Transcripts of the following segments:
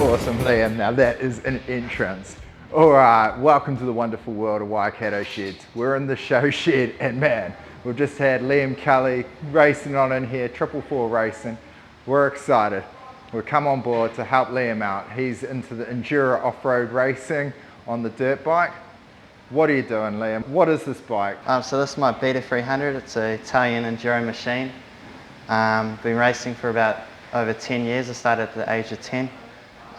awesome, Liam. Now that is an entrance. All right, welcome to the wonderful world of Waikato Sheds. We're in the show shed and man, we've just had Liam Culley racing on in here, 444 Racing. We're excited. We've come on board to help Liam out. He's into the Enduro off-road racing on the dirt bike. What are you doing, Liam? What is this bike? So this is my Beta 300. It's an Italian Enduro machine. Been racing for about over 10 years. I started at the age of 10.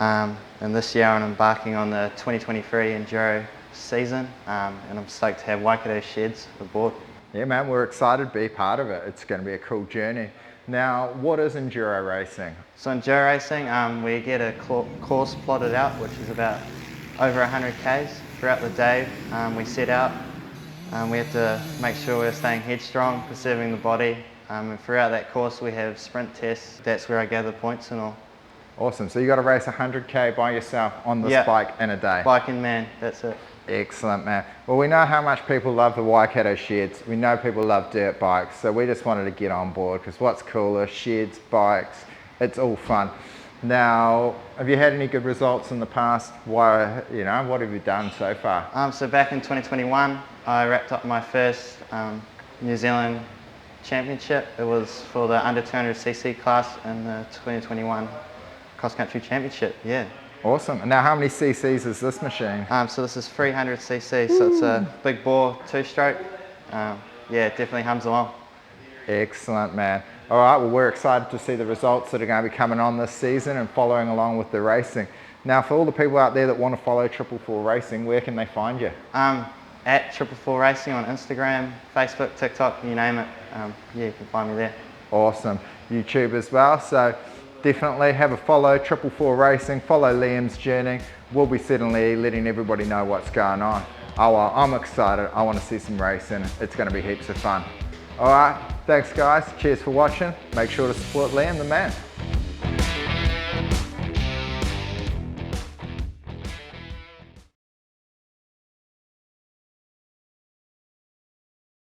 And this year I'm embarking on the 2023 Enduro season. And I'm stoked to have Waikato Sheds aboard. Yeah, man, we're excited to be part of it. It's going to be a cool journey. Now, what is Enduro Racing? So Enduro Racing, we get a course plotted out, which is about over 100 Ks. Throughout the day, we set out. We have to make sure we're staying headstrong, preserving the body. And throughout that course, we have sprint tests. That's where I gather points and all. Awesome. So you got to race 100K by yourself on this bike in a day? Bike and man, that's it. Excellent, man. Well, we know how much people love the Waikato Sheds. We know people love dirt bikes. So we just wanted to get on board because what's cooler, sheds, bikes, it's all fun. Now, have you had any good results in the past? Why, you know, what have you done so far? So back in 2021, I wrapped up my first New Zealand championship. It was for the under 200cc class in the 2021 cross country championship, yeah. Awesome. And now how many cc's is this machine? So this is 300cc, so it's a big bore two-stroke. Yeah, it definitely hums along. Excellent, man. All right, well, we're excited to see the results that are going to be coming on this season and following along with the racing. Now, for all the people out there that want to follow 444 Racing, where can they find you? At 444 Racing on Instagram, Facebook, TikTok, you name it. Yeah, you can find me there. Awesome. YouTube as well. So definitely have a follow 444 Racing, follow Liam's journey. We'll be certainly letting everybody know what's going on. Oh, well, I'm excited. I want to see some racing. It's going to be heaps of fun. All right, thanks guys. Cheers for watching. Make sure to support Liam the man.